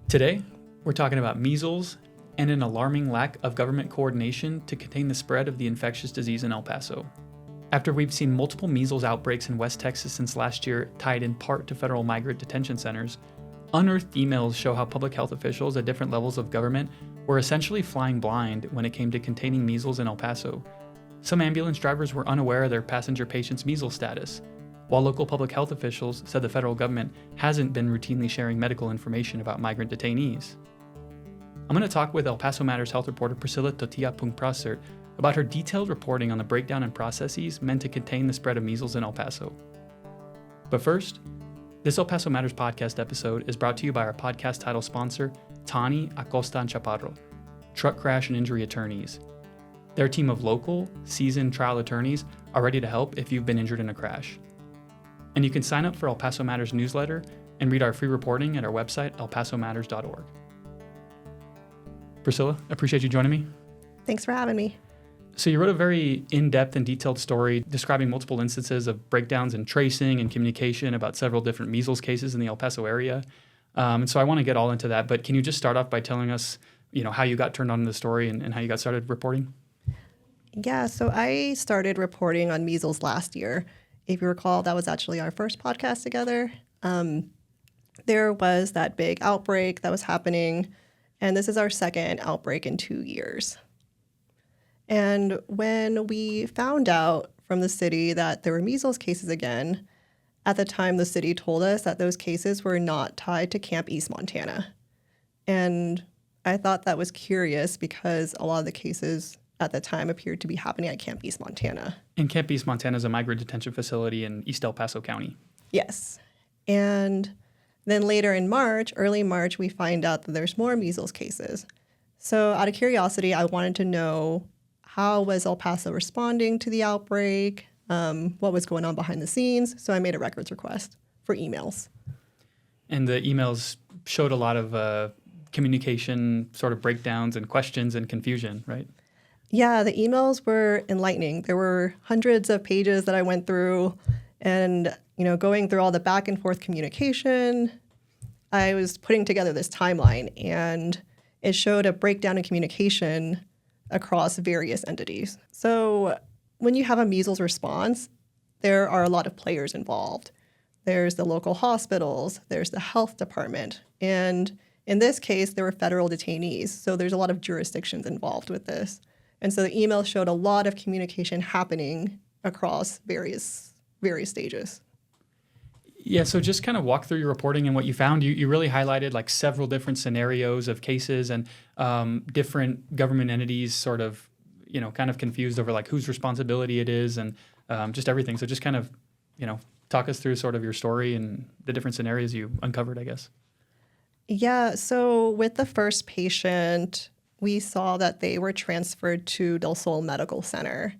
Today, we're talking about measles and an alarming lack of government coordination to contain the spread of the infectious disease in El Paso. After we've seen multiple measles outbreaks in West Texas since last year, tied in part to federal migrant detention centers, unearthed emails show how public health officials at different levels of government were essentially flying blind when it came to containing measles in El Paso. Some ambulance drivers were unaware of their passenger patient's measles status, while local public health officials said the federal government hasn't been routinely sharing medical information about migrant detainees. I'm going to talk with El Paso Matters health reporter Priscilla Totiyapungprasert about her detailed reporting on the breakdown and processes meant to contain the spread of measles in El Paso. But first, this El Paso Matters podcast episode is brought to you by our podcast title sponsor, Tani Acosta and Chaparro, truck crash and injury attorneys. Their team of local, seasoned trial attorneys are ready to help if you've been injured in a crash. And you can sign up for El Paso Matters newsletter and read our free reporting at our website, elpasomatters.org. Priscilla, I appreciate you joining me. Thanks for having me. So you wrote a very in-depth and detailed story describing multiple instances of breakdowns in tracing and communication about several different measles cases in the El Paso area. And so I want to get all into that, but can you just start off by telling us, how you got turned on to the story and how you got started reporting? Yeah, so I started reporting on measles last year. If you recall, that was actually our first podcast together. There was that big outbreak that was happening, and this is our second outbreak in 2 years. And when we found out from the city that there were measles cases again, at the time the city told us that those cases were not tied to Camp East Montana. And I thought that was curious because a lot of the cases at the time appeared to be happening at Camp East Montana. And Camp East Montana is a migrant detention facility in East El Paso County. Yes. And then later in March, early March, we find out that there's more measles cases. So out of curiosity, I wanted to know how was El Paso responding to the outbreak, what was going on behind the scenes. So I made a records request for emails. And the emails showed a lot of communication sort of breakdowns and questions and confusion, right? Yeah, the emails were enlightening. There were hundreds of pages that I went through and, going through all the back and forth communication, I was putting together this timeline and it showed a breakdown in communication across various entities. So when you have a measles response, there are a lot of players involved. There's the local hospitals, there's the health department, and in this case, there were federal detainees. So there's a lot of jurisdictions involved with this. And so the email showed a lot of communication happening across various stages. Yeah, so just kind of walk through your reporting and what you found. You really highlighted like several different scenarios of cases and different government entities sort of, kind of confused over like whose responsibility it is and just everything. So just kind of, talk us through sort of your story and the different scenarios you uncovered, I guess. Yeah, so with the first patient, we saw that they were transferred to Del Sol Medical Center.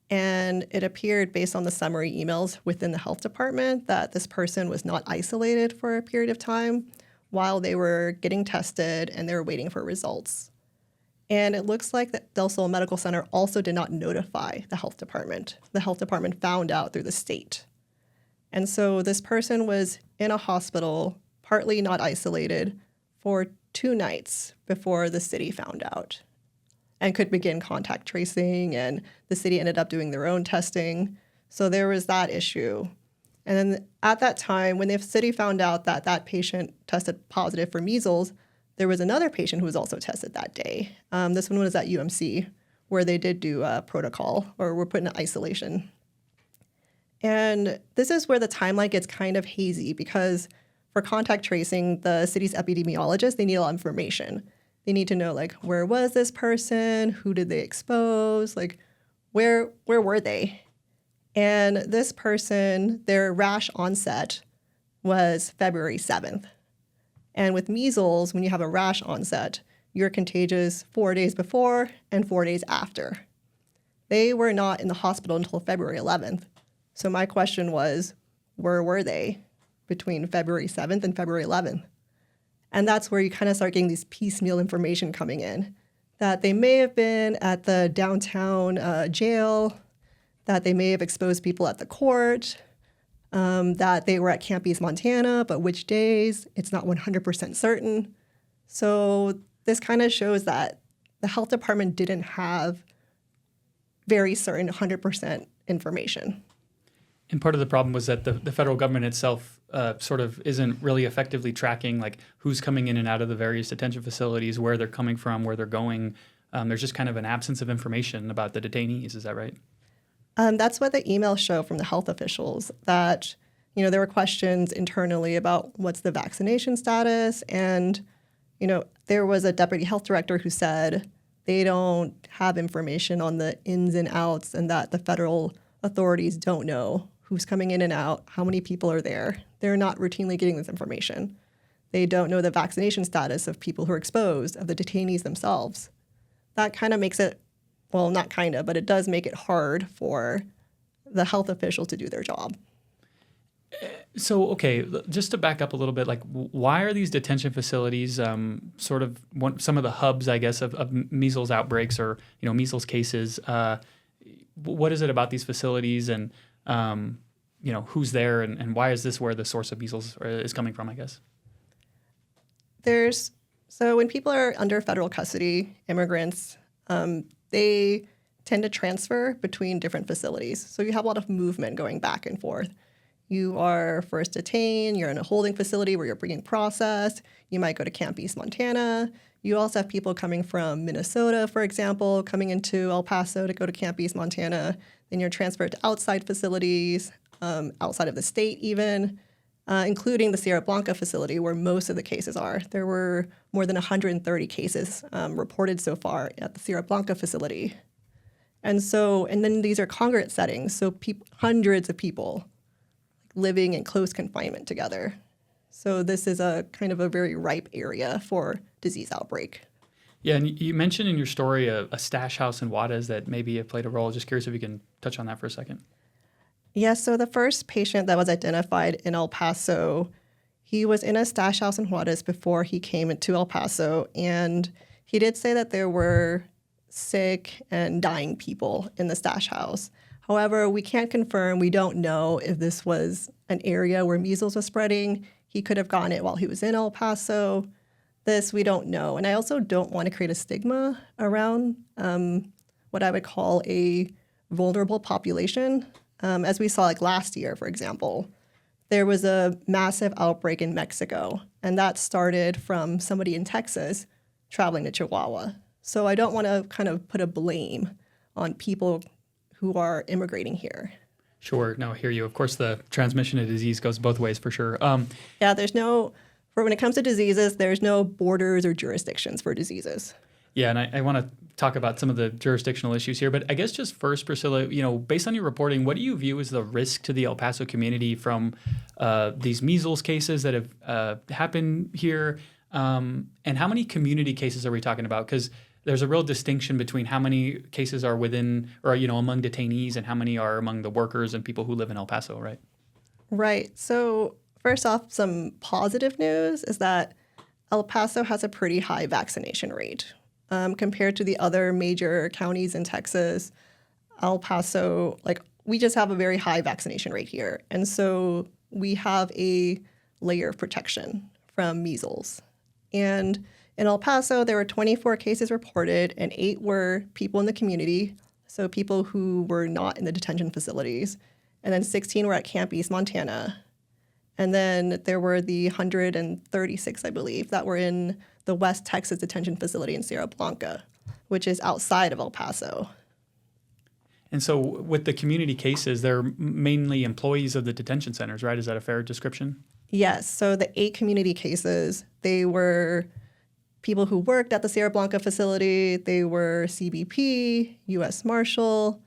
And it appeared based on the summary emails within the health department that this person was not isolated for a period of time while they were getting tested and they were waiting for results. And it looks like that Del Sol Medical Center also did not notify the health department. The health department found out through the state. And so this person was in a hospital, partly not isolated, for 2 nights before the city found out and could begin contact tracing, and the city ended up doing their own testing. So there was that issue. And then at that time, when the city found out that that patient tested positive for measles, there was another patient who was also tested that day. This one was at UMC, where they did do a protocol, or were put in isolation. And this is where the timeline gets kind of hazy, because for contact tracing, the city's epidemiologists, they need a lot of information. They need to know, like, where was this person? Who did they expose? Like, where were they? And this person, their rash onset was February 7th. And with measles, when you have a rash onset, you're contagious 4 days before and 4 days after. They were not in the hospital until February 11th. So my question was, where were they between February 7th and February 11th? And that's where you kind of start getting these piecemeal information coming in, that they may have been at the downtown jail, that they may have exposed people at the court, that they were at Camp East Montana, but which days, it's not 100% certain. So this kind of shows that the health department didn't have very certain 100% information. And part of the problem was that the federal government itself sort of isn't really effectively tracking like who's coming in and out of the various detention facilities, where they're coming from, where they're going. There's just kind of an absence of information about the detainees. Is that right? That's what the emails show from the health officials, that there were questions internally about what's the vaccination status. And, there was a deputy health director who said they don't have information on the ins and outs, and that the federal authorities don't know who's coming in and out, how many people are there. They're not routinely getting this information. They don't know the vaccination status of people who are exposed, of the detainees themselves. That kind of makes it, well, not kind of, but it does make it hard for the health officials to do their job. So, okay, just to back up a little bit, like why are these detention facilities sort of some of the hubs, I guess, of measles outbreaks or, measles cases? What is it about these facilities and, who's there and why is this where the source of measles is coming from, I guess? So when people are under federal custody, immigrants, they tend to transfer between different facilities. So you have a lot of movement going back and forth. You are first detained, you're in a holding facility where you're being processed. You might go to Camp East, Montana. You also have people coming from Minnesota, for example, coming into El Paso to go to Camp East, Montana. Then you're transferred to outside facilities, outside of the state even, including the Sierra Blanca facility where most of the cases are. There were more than 130 cases reported so far at the Sierra Blanca facility. And then these are congregate settings, so hundreds of people living in close confinement together. So this is a kind of a very ripe area for disease outbreak. Yeah, and you mentioned in your story a stash house in Juarez that maybe it played a role. Just curious if you can touch on that for a second. Yeah, so the first patient that was identified in El Paso, he was in a stash house in Juarez before he came into El Paso, and he did say that there were sick and dying people in the stash house. However, we can't confirm, we don't know if this was an area where measles was spreading. He could have gotten it while he was in El Paso. This, we don't know. And I also don't want to create a stigma around what I would call a vulnerable population. As we saw like last year, for example, there was a massive outbreak in Mexico, and that started from somebody in Texas traveling to Chihuahua. So I don't want to kind of put a blame on people who are immigrating here. Sure. No, I hear you. Of course, the transmission of disease goes both ways for sure. Yeah, when it comes to diseases, there's no borders or jurisdictions for diseases. Yeah, and I want to talk about some of the jurisdictional issues here, but I guess just first, Priscilla, based on your reporting, what do you view as the risk to the El Paso community from these measles cases that have happened here, and how many community cases are we talking about? Because there's a real distinction between how many cases are within or, among detainees and how many are among the workers and people who live in El Paso, right? Right. So first off, some positive news is that El Paso has a pretty high vaccination rate. Compared to the other major counties in Texas, El Paso, we just have a very high vaccination rate here. And so we have a layer of protection from measles. And in El Paso, there were 24 cases reported, and 8 were people in the community, so people who were not in the detention facilities. And then 16 were at Camp East, Montana. And then there were the 136, I believe, that were in the West Texas detention facility in Sierra Blanca, which is outside of El Paso. And so with the community cases, they're mainly employees of the detention centers, right? Is that a fair description? Yes. So the 8 community cases, they were people who worked at the Sierra Blanca facility. They were CBP, U.S. Marshal.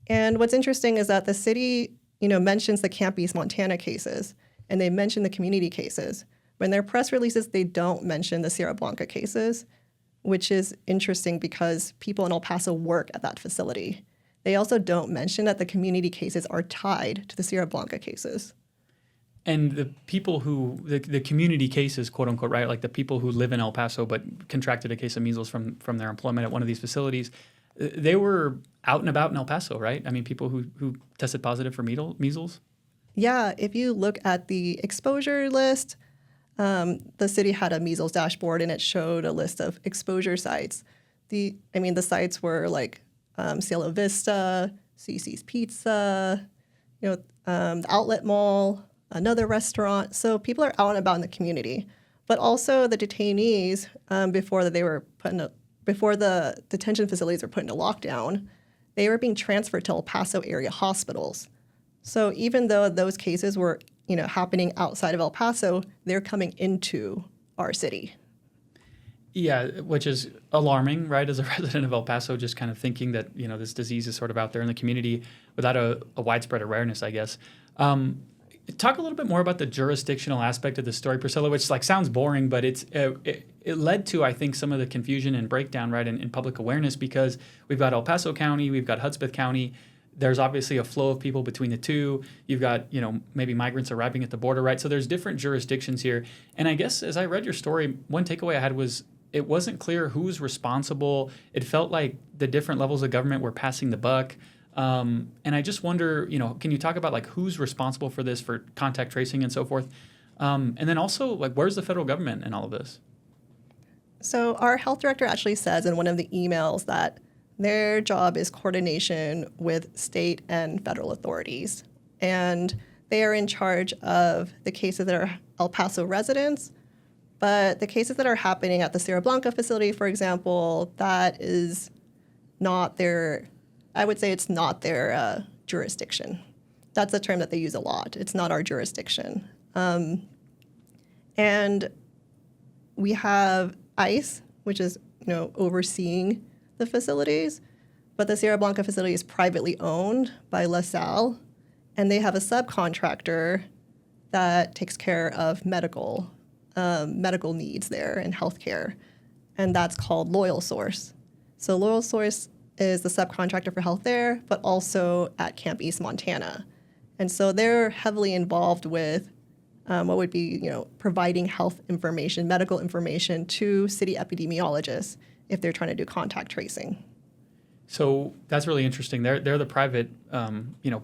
And what's interesting is that the city, mentions the Camp East, Montana cases, and they mention the community cases. But in their press releases, they don't mention the Sierra Blanca cases, which is interesting because people in El Paso work at that facility. They also don't mention that the community cases are tied to the Sierra Blanca cases. And the people the community cases, quote unquote, right? Like the people who live in El Paso but contracted a case of measles from their employment at one of these facilities, they were out and about in El Paso, right? I mean, people who tested positive for measles? Yeah, if you look at the exposure list, the city had a measles dashboard, and it showed a list of exposure sites. The sites were like Cielo Vista, Cece's Pizza, the Outlet Mall, another restaurant. So people are out and about in the community. But also the detainees, before the detention facilities were put into lockdown, they were being transferred to El Paso area hospitals. So even though those cases were, happening outside of El Paso, they're coming into our city. Yeah, which is alarming, right? As a resident of El Paso, just kind of thinking that, this disease is sort of out there in the community without a widespread awareness, I guess. Talk a little bit more about the jurisdictional aspect of the story, Priscilla, which sounds boring, but it led to, I think, some of the confusion and breakdown, right, in public awareness, because we've got El Paso County, we've got Hudspeth County. There's obviously a flow of people between the two. You've got, maybe migrants arriving at the border, right? So there's different jurisdictions here. And I guess as I read your story, one takeaway I had was it wasn't clear who's responsible. It felt like the different levels of government were passing the buck. And I just wonder, can you talk about who's responsible for this, for contact tracing and so forth? And then also, where's the federal government in all of this? So our health director actually says in one of the emails that their job is coordination with state and federal authorities. And they are in charge of the cases that are El Paso residents. But the cases that are happening at the Sierra Blanca facility, for example, that is not their... I would say it's not their jurisdiction. That's a term that they use a lot. It's not our jurisdiction. And we have ICE, which is overseeing the facilities, but the Sierra Blanca facility is privately owned by LaSalle, and they have a subcontractor that takes care of medical needs there and healthcare, and that's called Loyal Source. So Loyal Source is the subcontractor for health there, but also at Camp East, Montana. And so they're heavily involved with what would be, providing health information, medical information to city epidemiologists if they're trying to do contact tracing. So that's really interesting. They're the private,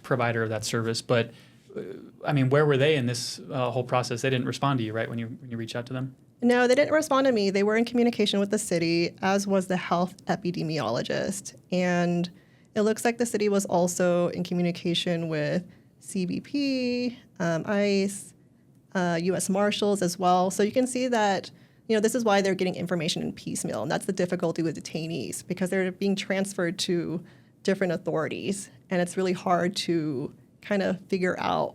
provider of that service. But where were they in this whole process? They didn't respond to you, right, when you reached out to them? No, they didn't respond to me. They were in communication with the city, as was the health epidemiologist. And it looks like the city was also in communication with CBP, ICE, U.S. Marshals as well. So you can see that, this is why they're getting information in piecemeal. And that's the difficulty with detainees, because they're being transferred to different authorities. And it's really hard to kind of figure out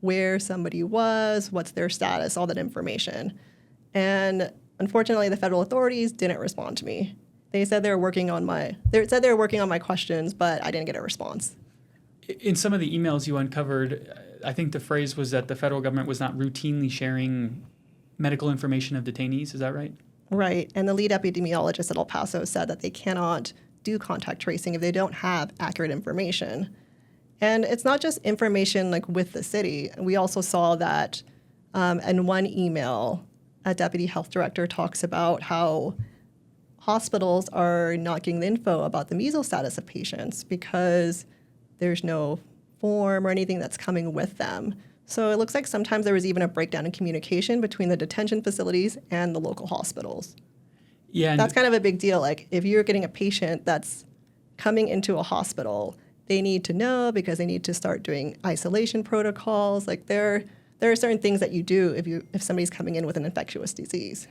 where somebody was, what's their status, all that information. And unfortunately, the federal authorities didn't respond to me. They said they were working on my questions, but I didn't get a response. In some of the emails you uncovered, I think the phrase was that the federal government was not routinely sharing medical information of detainees. Is that right? Right. And the lead epidemiologist at El Paso said that they cannot do contact tracing if they don't have accurate information. And it's not just information with the city. We also saw that in one email, a deputy health director talks about how hospitals are not getting the info about the measles status of patients because there's no form or anything that's coming with them. So it looks like sometimes there was even a breakdown in communication between the detention facilities and the local hospitals. Yeah, that's kind of a big deal. If you're getting a patient that's coming into a hospital, they need to know because they need to start doing isolation protocols. There are certain things that you do if somebody's coming in with an infectious disease.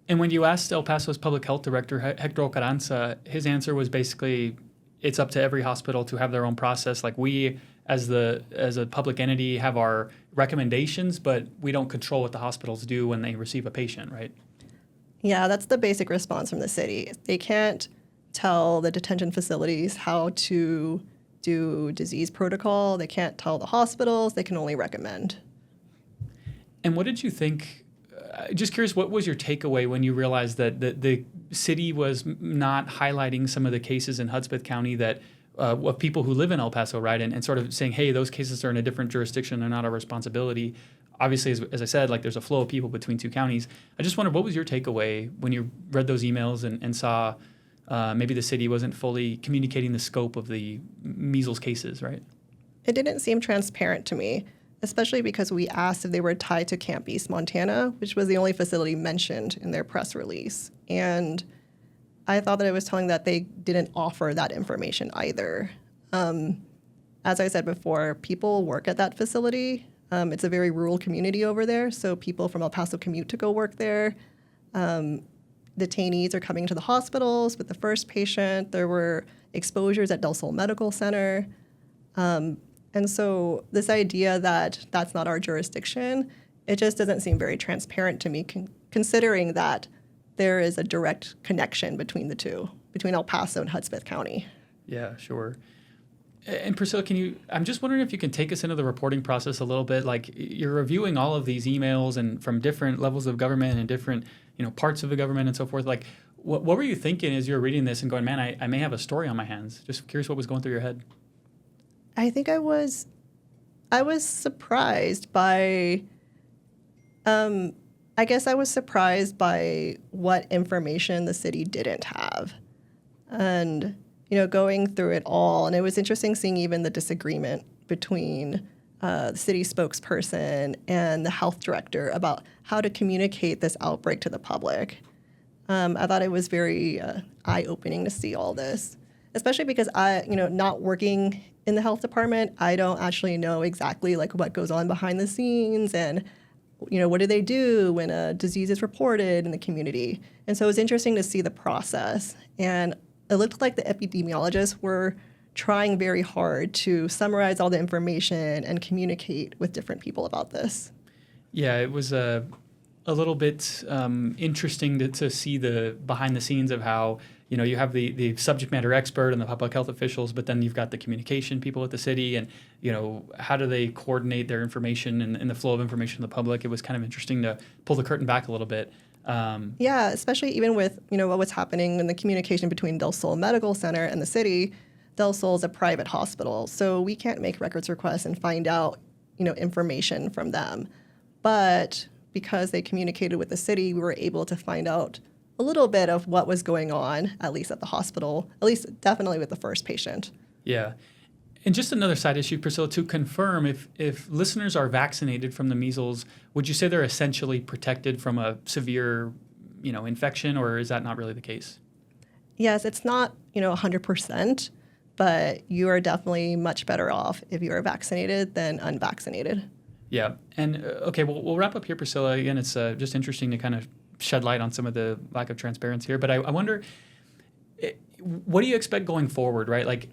And when you asked El Paso's public health director, Hector Carranza, his answer was basically, it's up to every hospital to have their own process. We, as a public entity, have our recommendations, but we don't control what the hospitals do when they receive a patient, right? Yeah, that's the basic response from the city. They can't tell the detention facilities how to do disease protocol. They can't tell the hospitals. They can only recommend. And what did you think? Just curious, what was your takeaway when you realized that the city was not highlighting some of the cases in Hudspeth County that of people who live in El Paso, right? And sort of saying, hey, those cases are in a different jurisdiction. They're not our responsibility. Obviously, as I said, there's a flow of people between two counties. I just wondered, what was your takeaway when you read those emails and saw maybe the city wasn't fully communicating the scope of the measles cases, right? It didn't seem transparent to me. especially because we asked if they were tied to Camp East, Montana, which was the only facility mentioned in their press release. And I thought that it was telling that they didn't offer that information either. As I said before, people work at that facility. It's a very rural community over there, so people from El Paso commute to go work there. Detainees are coming to the hospitals with the first patient. There were exposures at Del Sol Medical Center. And so this idea that that's not our jurisdiction, it just doesn't seem very transparent to me, considering that there is a direct connection between the two, between El Paso and Hudspeth County. Yeah, sure. And Priscilla, I'm just wondering if you can take us into the reporting process a little bit. Like, you're reviewing all of these emails and from different levels of government and different, parts of the government and so forth. Like, what were you thinking as you were reading this and going, man, I may have a story on my hands? Just curious what was going through your head. I think I was surprised by, I guess I was surprised by what information the city didn't have. And going through it all. And it was interesting seeing even the disagreement between the city spokesperson and the health director about how to communicate this outbreak to the public. I thought it was very eye-opening to see all this, especially because I, not working in the health department, I don't actually know exactly like what goes on behind the scenes and, what do they do when a disease is reported in the community. And so it was interesting to see the process. And it looked like the epidemiologists were trying very hard to summarize all the information and communicate with different people about this. Yeah, it was a little bit interesting to see the behind the scenes of how, you have the subject matter expert and the public health officials, but then you've got the communication people at the city and, how do they coordinate their information and the flow of information to the public. It was kind of interesting to pull the curtain back a little bit. Yeah, especially even with, what was happening in the communication between Del Sol Medical Center and the city. Del Sol is a private hospital, so we can't make records requests and find out, information from them. But because they communicated with the city, we were able to find out a little bit of what was going on, at least at the hospital, at least definitely with the first patient. Yeah. And just another side issue, Priscilla, to confirm, if listeners are vaccinated from the measles, would you say they're essentially protected from a severe, infection, or is that not really the case? Yes, it's not, 100%, but you are definitely much better off if you are vaccinated than unvaccinated. Yeah. And, okay, we'll wrap up here, Priscilla. Again, it's just interesting to kind of shed light on some of the lack of transparency here. But I wonder, what do you expect going forward, right? Like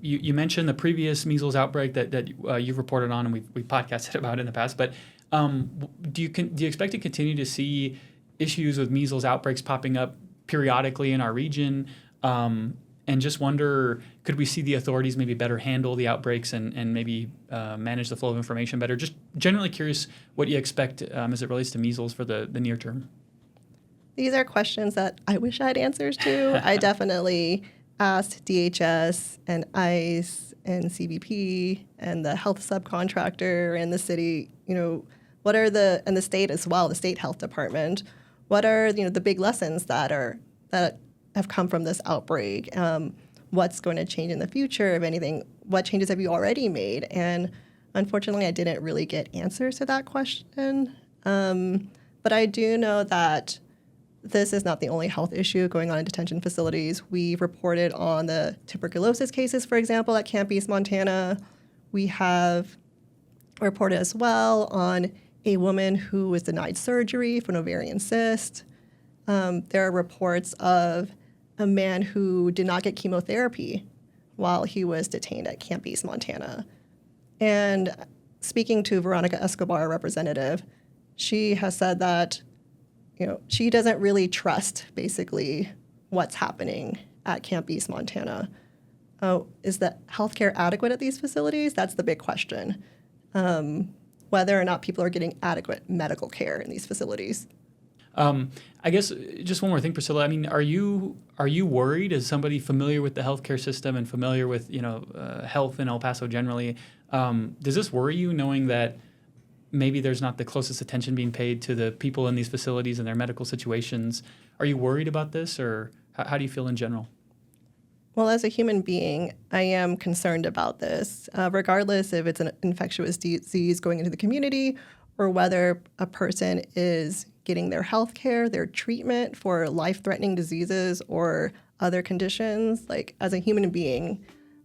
you mentioned the previous measles outbreak that you've reported on and we podcasted about in the past, but do you expect to continue to see issues with measles outbreaks popping up periodically in our region? And just wonder, could we see the authorities maybe better handle the outbreaks and maybe manage the flow of information better? Just generally curious what you expect as it relates to measles for the near term. These are questions that I wish I had answers to. I definitely asked DHS and ICE and CBP and the health subcontractor and the city, what are and the state as well, the state health department, what are, the big lessons that have come from this outbreak? What's going to change in the future, if anything? What changes have you already made? And unfortunately, I didn't really get answers to that question. But I do know that this is not the only health issue going on in detention facilities. We've reported on the tuberculosis cases, for example, at Camp East, Montana. We have reported as well on a woman who was denied surgery for an ovarian cyst. There are reports of a man who did not get chemotherapy while he was detained at Camp East, Montana. And speaking to Veronica Escobar, a representative, she has said that she doesn't really trust, basically, what's happening at Camp East, Montana. Is the healthcare adequate at these facilities? That's the big question. Whether or not people are getting adequate medical care in these facilities. I guess just one more thing, Priscilla. I mean, are you worried as somebody familiar with the healthcare system and familiar with health in El Paso generally? Does this worry you, knowing that maybe there's not the closest attention being paid to the people in these facilities and their medical situations? Are you worried about this, or how do you feel in general? Well, as a human being, I am concerned about this, regardless if it's an infectious disease going into the community or whether a person is getting their health care, their treatment for life-threatening diseases or other conditions. Like, as a human being,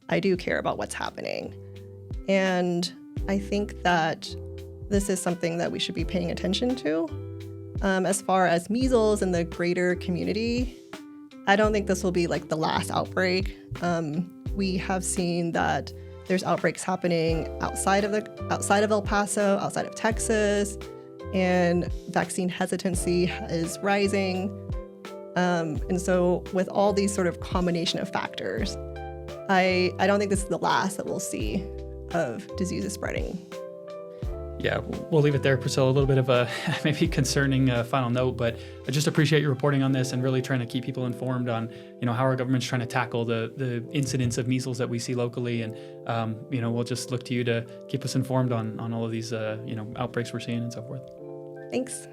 I do care about what's happening. And I think that this is something that we should be paying attention to. As far as measles in the greater community, I don't think this will be like the last outbreak. We have seen that there's outbreaks happening outside of El Paso, outside of Texas, and vaccine hesitancy is rising. And so with all these sort of combination of factors, I don't think this is the last that we'll see of diseases spreading. Yeah, we'll leave it there, Priscilla. A little bit of a maybe concerning final note, but I just appreciate you reporting on this and really trying to keep people informed on, how our government's trying to tackle the incidence of measles that we see locally. And, we'll just look to you to keep us informed on all of these, outbreaks we're seeing and so forth. Thanks.